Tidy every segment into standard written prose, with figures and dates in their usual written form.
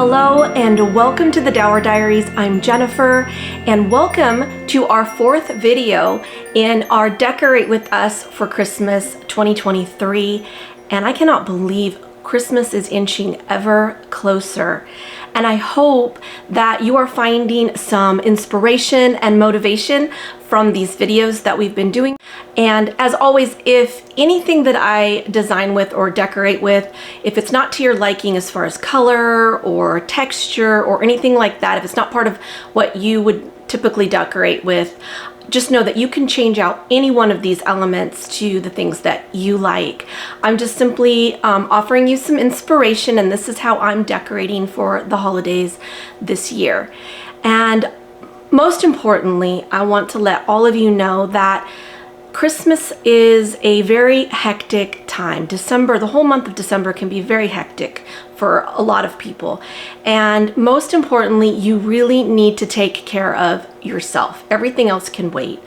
Hello and welcome to the Dauer Diaries. I'm Jennifer and welcome to our fourth video in our Decorate With Us for Christmas 2023. And I cannot believe Christmas is inching ever closer. And I hope that you are finding some inspiration and motivation from these videos that we've been doing. And as always, if anything that I design with or decorate with, if it's not to your liking as far as color or texture or anything like that, if it's not part of what you would typically decorate with, just know that you can change out any one of these elements to the things that you like. I'm just simply offering you some inspiration, and this is how I'm decorating for the holidays this year. And most importantly, I want to let all of you know that Christmas is a very hectic time. December, the whole month of December can be very hectic for a lot of people. And most importantly, you really need to take care of yourself. Everything else can wait.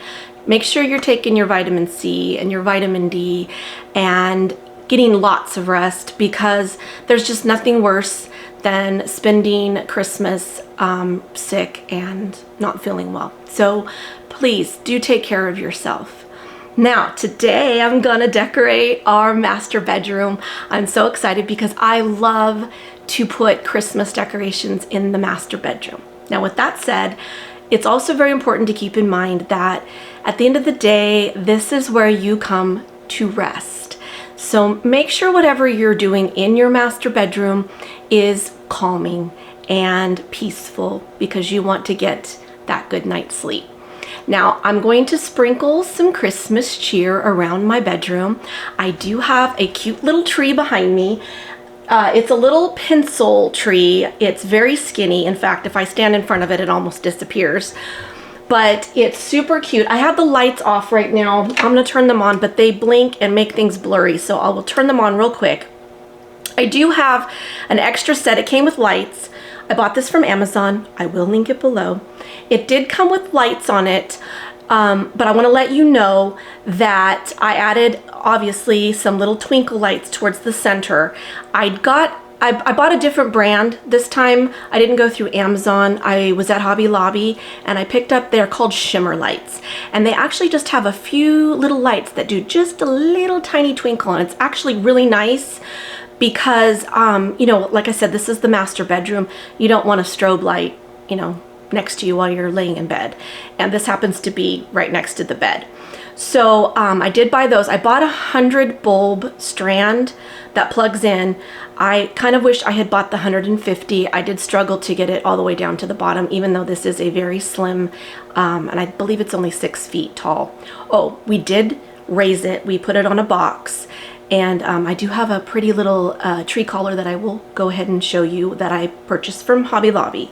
Make sure you're taking your vitamin C and your vitamin D and getting lots of rest, because there's just nothing worse than spending Christmas sick and not feeling well. So please do take care of yourself. Now, today I'm gonna decorate our master bedroom. I'm so excited because I love to put Christmas decorations in the master bedroom. Now, with that said, it's also very important to keep in mind that at the end of the day, this is where you come to rest. So make sure whatever you're doing in your master bedroom is calming and peaceful, because you want to get that good night's sleep. Now, I'm going to sprinkle some Christmas cheer around my bedroom. I do have a cute little tree behind me. It's a little pencil tree. It's very skinny. In fact, if I stand in front of it, it almost disappears. But it's super cute. I have the lights off right now. I'm gonna turn them on, but they blink and make things blurry, so I will turn them on real quick. I do have an extra set. It came with lights. I bought this from Amazon. I will link it below. It did come with lights on it, but I want to let you know that I added, obviously, some little twinkle lights towards the center. I bought a different brand this time. I didn't go through Amazon. I was at Hobby Lobby and I picked up, they're called shimmer lights. And they actually just have a few little lights that do just a little tiny twinkle, and it's actually really nice. Because, you know, like I said, this is the master bedroom. You don't want a strobe light, you know, next to you while you're laying in bed. And this happens to be right next to the bed. So I did buy those. I bought a 100 bulb strand that plugs in. I kind of wish I had bought the 150. I did struggle to get it all the way down to the bottom, even though this is a very slim, and I believe it's only 6 feet tall. Oh, we did raise it. We put it on a box. And I do have a pretty little tree collar that I will go ahead and show you that I purchased from Hobby Lobby.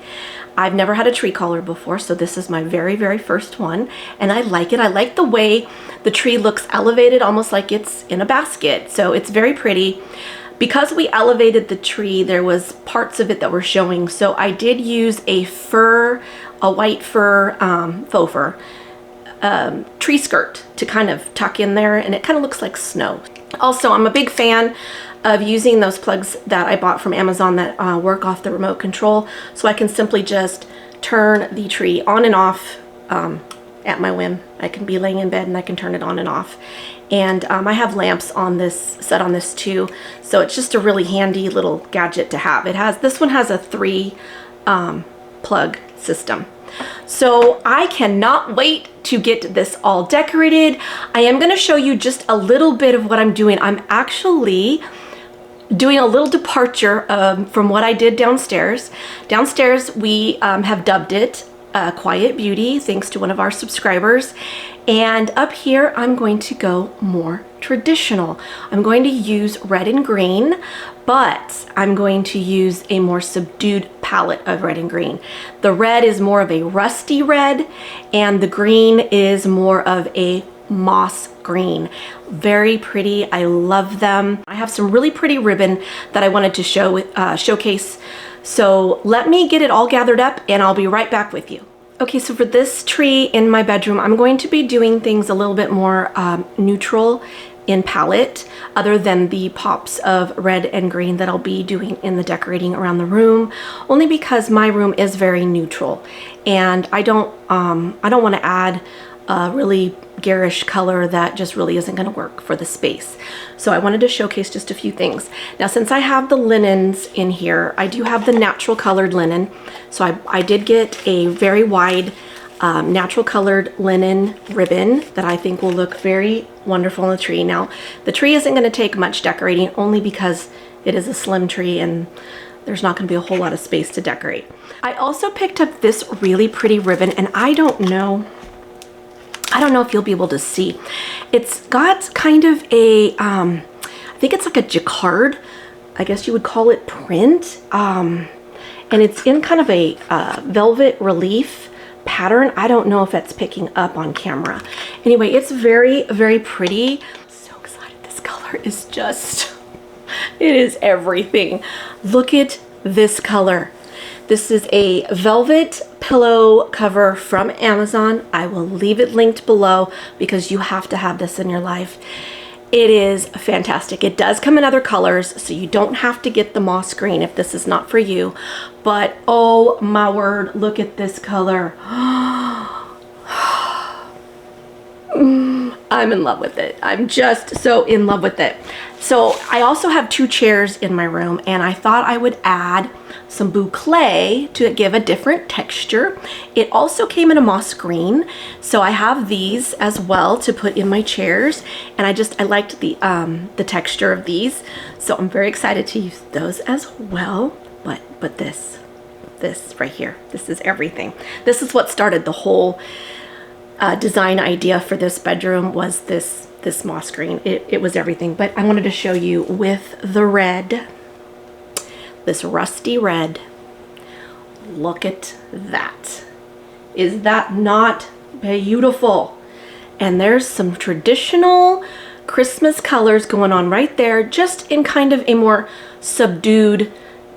I've never had a tree collar before, so this is my very, very first one. And I like it. I like the way the tree looks elevated, almost like it's in a basket. So it's very pretty. Because we elevated the tree, there was parts of it that were showing. So I did use a white fur, faux fur, tree skirt to kind of tuck in there, and it kind of looks like snow. Also, I'm a big fan of using those plugs that I bought from Amazon that work off the remote control, so I can simply just turn the tree on and off at my whim. I can be laying in bed and I can turn it on and off. And I have lamps on this, set on this too, so it's just a really handy little gadget to have. This one has a 3 plug system. So I cannot wait to get this all decorated. I am going to show you just a little bit of what I'm doing. I'm actually doing a little departure from what I did downstairs. Downstairs, we have dubbed it Quiet Beauty, thanks to one of our subscribers. And up here, I'm going to go more traditional. I'm going to use red and green, but I'm going to use a more subdued palette of red and green. The red is more of a rusty red, and the green is more of a moss green. Very pretty. I love them. I have some really pretty ribbon that I wanted to showcase. So let me get it all gathered up and I'll be right back with you. Okay, so for this tree in my bedroom, I'm going to be doing things a little bit more neutral in palette other than the pops of red and green that I'll be doing in the decorating around the room, only because my room is very neutral and I don't want to add a really garish color that just really isn't going to work for the space. So I wanted to showcase just a few things. Now, since I have the linens in here, I do have the natural colored linen. So I did get a very wide natural colored linen ribbon that I think will look very wonderful on the tree. Now, the tree isn't going to take much decorating, only because it is a slim tree and there's not going to be a whole lot of space to decorate. I also picked up this really pretty ribbon, and I don't know if you'll be able to see. It's got kind of a, I think it's like a jacquard, I guess you would call it, print. And it's in kind of a velvet relief pattern. I don't know if that's picking up on camera. Anyway, it's very, very pretty. I'm so excited. This color is just, it is everything. Look at this color. This is a velvet pillow cover from Amazon. I will leave it linked below because you have to have this in your life. It is fantastic. It does come in other colors, so you don't have to get the moss green if this is not for you. But oh my word, look at this color. I'm in love with it. I'm just so in love with it. So I also have 2 chairs in my room, and I thought I would add some boucle to give a different texture. It also came in a moss green, so I have these as well to put in my chairs, and I liked the texture of these, so I'm very excited to use those as well. But this right here, this is everything. This is what started the whole design idea for this bedroom, was this moss green. It was everything. But I wanted to show you with the red, this rusty red. Look at that. Is that not beautiful? And there's some traditional Christmas colors going on right there, just in kind of a more subdued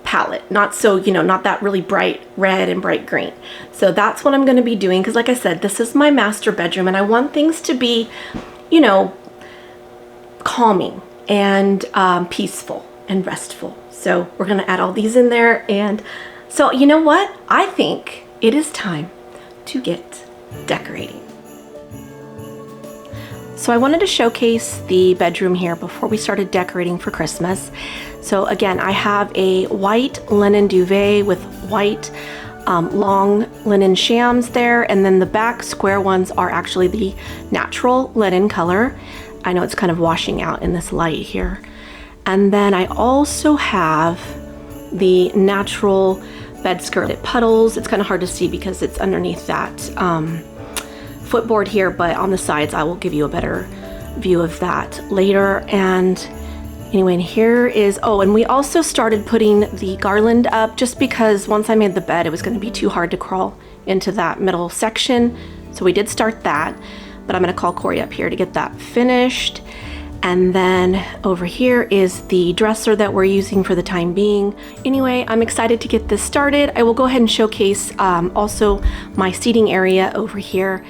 palette. Not so, not that really bright red and bright green. So that's what I'm going to be doing, because like I said, this is my master bedroom and I want things to be, calming and peaceful and restful. So we're going to add all these in there. And so you know what? I think it is time to get decorating. So I wanted to showcase the bedroom here before we started decorating for Christmas. So again, I have a white linen duvet with white long linen shams there, and then the back square ones are actually the natural linen color. I know it's kind of washing out in this light here. And then I also have the natural bed skirt puddles. It's kind of hard to see because it's underneath that footboard here, but on the sides I will give you a better view of that later. And anyway, and here is, and we also started putting the garland up, just because once I made the bed it was going to be too hard to crawl into that middle section. So we did start that, but I'm going to call Corey up here to get that finished. And then over here is the dresser that we're using for the time being. Anyway, I'm excited to get this started. I will go ahead and showcase also my seating area over here.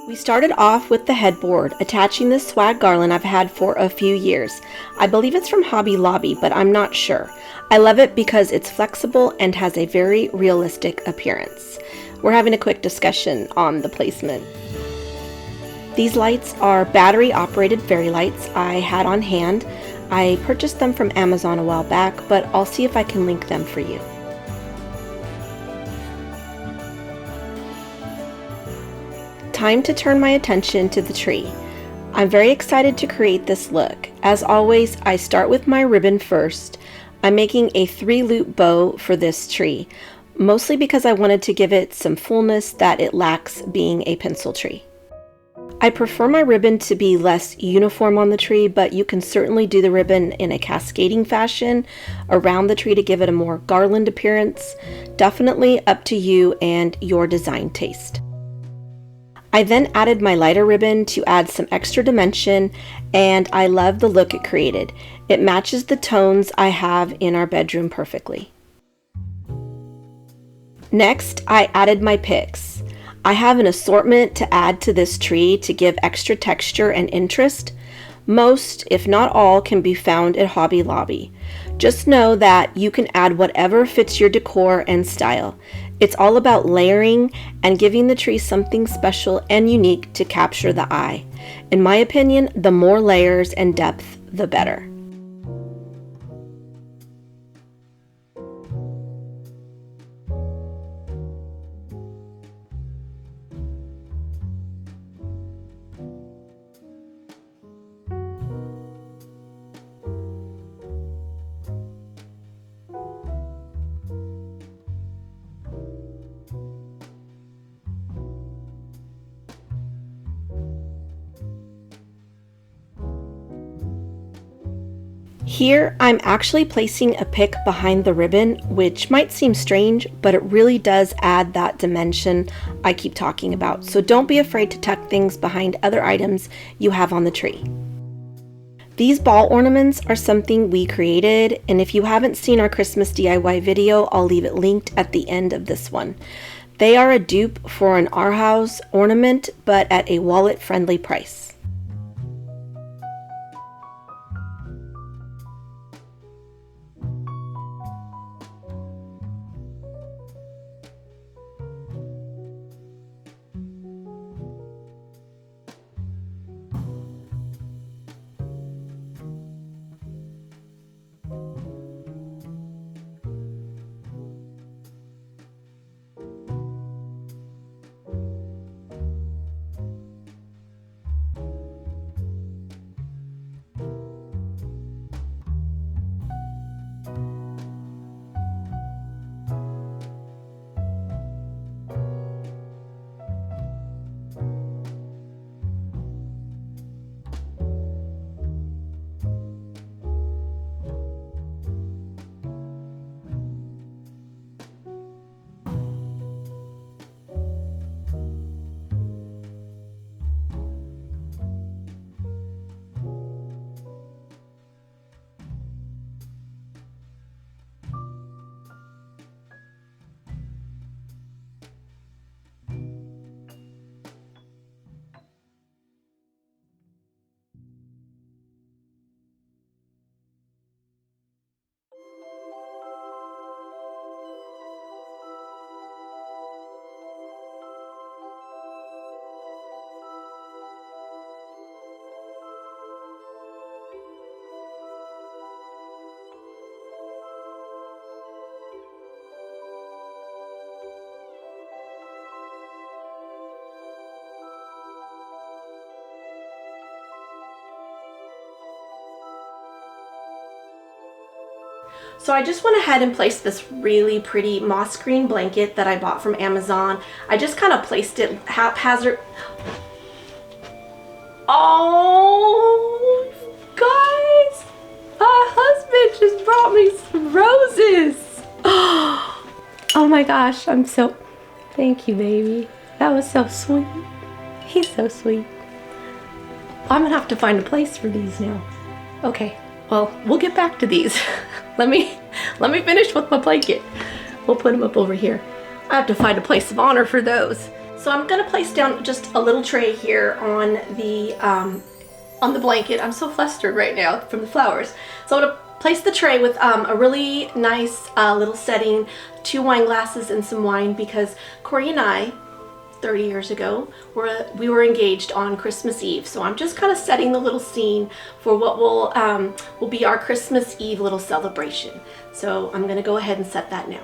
We started off with the headboard, attaching this swag garland I've had for a few years. I believe it's from Hobby Lobby, but I'm not sure. I love it because it's flexible and has a very realistic appearance. We're having a quick discussion on the placement. These lights are battery operated fairy lights I had on hand. I purchased them from Amazon a while back, but I'll see if I can link them for you. Time to turn my attention to the tree. I'm very excited to create this look. As always, I start with my ribbon first. I'm making a 3-loop bow for this tree, mostly because I wanted to give it some fullness that it lacks being a pencil tree. I prefer my ribbon to be less uniform on the tree, but you can certainly do the ribbon in a cascading fashion around the tree to give it a more garland appearance. Definitely up to you and your design taste. I then added my lighter ribbon to add some extra dimension, and I love the look it created. It matches the tones I have in our bedroom perfectly. Next, I added my picks. I have an assortment to add to this tree to give extra texture and interest. Most, if not all, can be found at Hobby Lobby. Just know that you can add whatever fits your decor and style. It's all about layering and giving the tree something special and unique to capture the eye. In my opinion, the more layers and depth, the better. Here, I'm actually placing a pick behind the ribbon, which might seem strange, but it really does add that dimension I keep talking about. So don't be afraid to tuck things behind other items you have on the tree. These ball ornaments are something we created, and if you haven't seen our Christmas DIY video, I'll leave it linked at the end of this one. They are a dupe for an Our House ornament, but at a wallet-friendly price. So I just went ahead and placed this really pretty moss green blanket that I bought from Amazon. I just kind of placed it haphazard. Oh, guys, my husband just brought me some roses. Oh my gosh, thank you, baby. That was so sweet. He's so sweet. I'm gonna have to find a place for these now. Okay, well, we'll get back to these. Let me finish with my blanket. We'll put them up over here. I have to find a place of honor for those. So I'm gonna place down just a little tray here on the blanket. I'm so flustered right now from the flowers. So I'm gonna place the tray with a really nice little setting, 2 wine glasses and some wine, because Corey and I, 30 years ago, we were engaged on Christmas Eve. So I'm just kind of setting the little scene for what will be our Christmas Eve little celebration. So I'm gonna go ahead and set that now.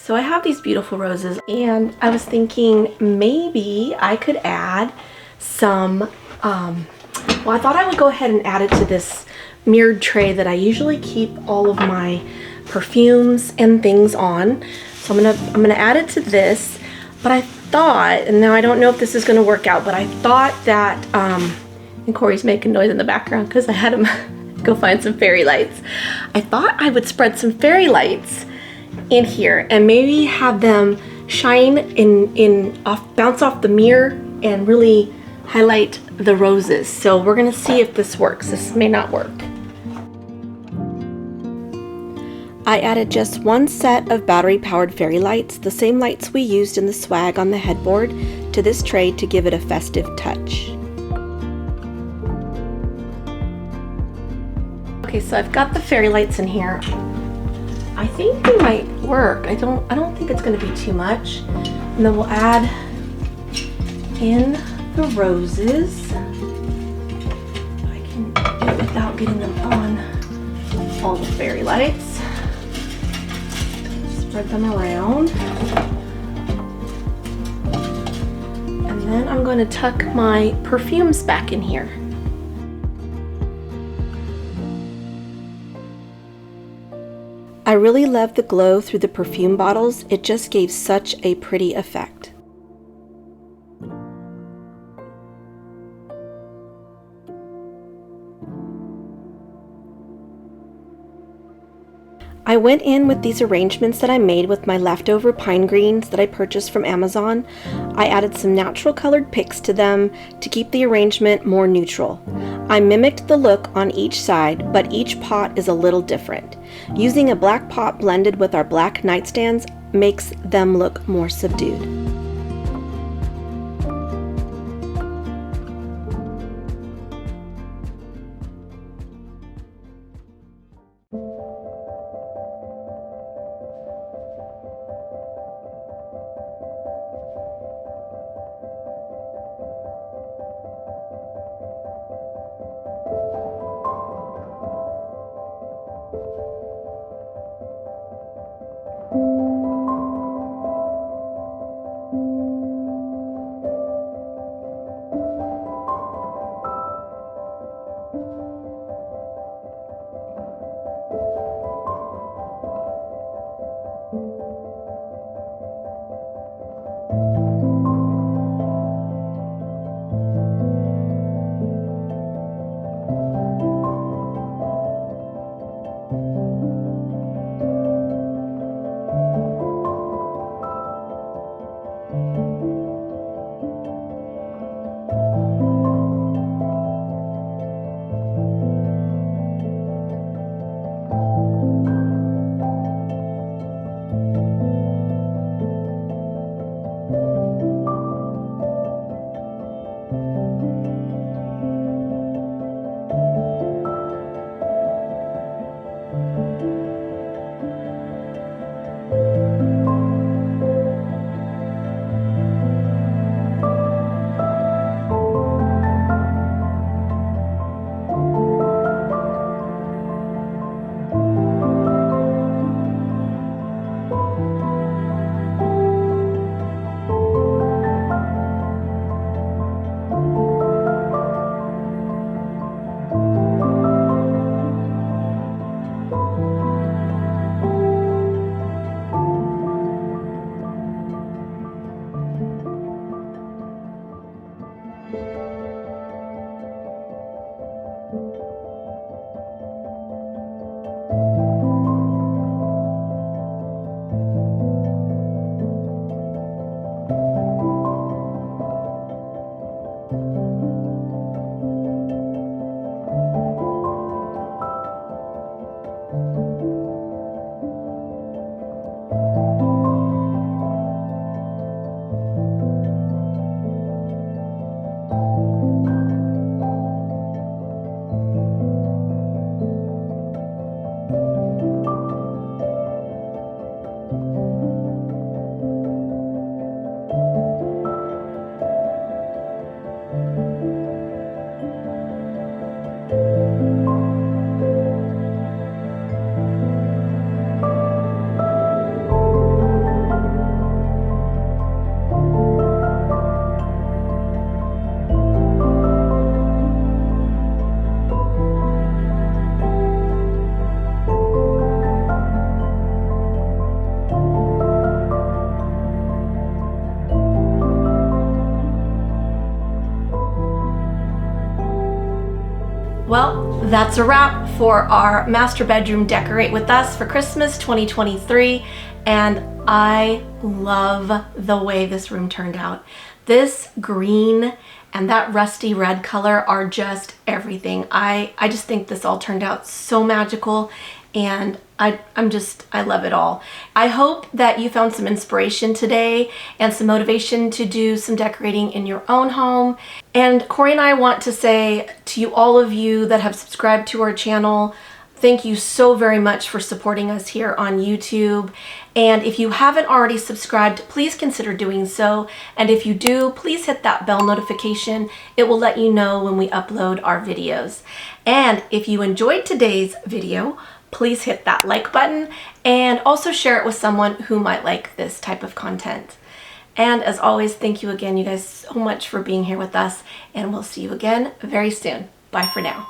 So I have these beautiful roses, and I was thinking maybe I could add some, well, I thought I would go ahead and add it to this mirrored tray that I usually keep all of my perfumes and things on. So I'm gonna add it to this, but I thought, and now I don't know if this is gonna work out, but I thought that, and Corey's making noise in the background because I had him go find some fairy lights. I thought I would spread some fairy lights in here and maybe have them shine bounce off the mirror and really highlight the roses. So we're gonna see if this works. This may not work. I added just one set of battery-powered fairy lights, the same lights we used in the swag on the headboard, to this tray to give it a festive touch. Okay, so I've got the fairy lights in here. I think they might work. I don't think it's gonna be too much. And then we'll add in the roses. I can do it without getting them on all the fairy lights. Spread them around. And then I'm going to tuck my perfumes back in here. I really love the glow through the perfume bottles. It just gave such a pretty effect. I went in with these arrangements that I made with my leftover pine greens that I purchased from Amazon. I added some natural colored picks to them to keep the arrangement more neutral. I mimicked the look on each side, but each pot is a little different. Using a black pot blended with our black nightstands makes them look more subdued. That's a wrap for our master bedroom decorate with us for Christmas 2023, and I love the way this room turned out. This green and that rusty red color are just everything. I just think this all turned out so magical, and I love it all. I hope that you found some inspiration today and some motivation to do some decorating in your own home. And Corey and I want to say to you, all of you that have subscribed to our channel, thank you so very much for supporting us here on YouTube. And if you haven't already subscribed, please consider doing so. And if you do, please hit that bell notification. It will let you know when we upload our videos. And if you enjoyed today's video, please hit that like button and also share it with someone who might like this type of content. And as always, thank you again, you guys, so much for being here with us, and we'll see you again very soon. Bye for now.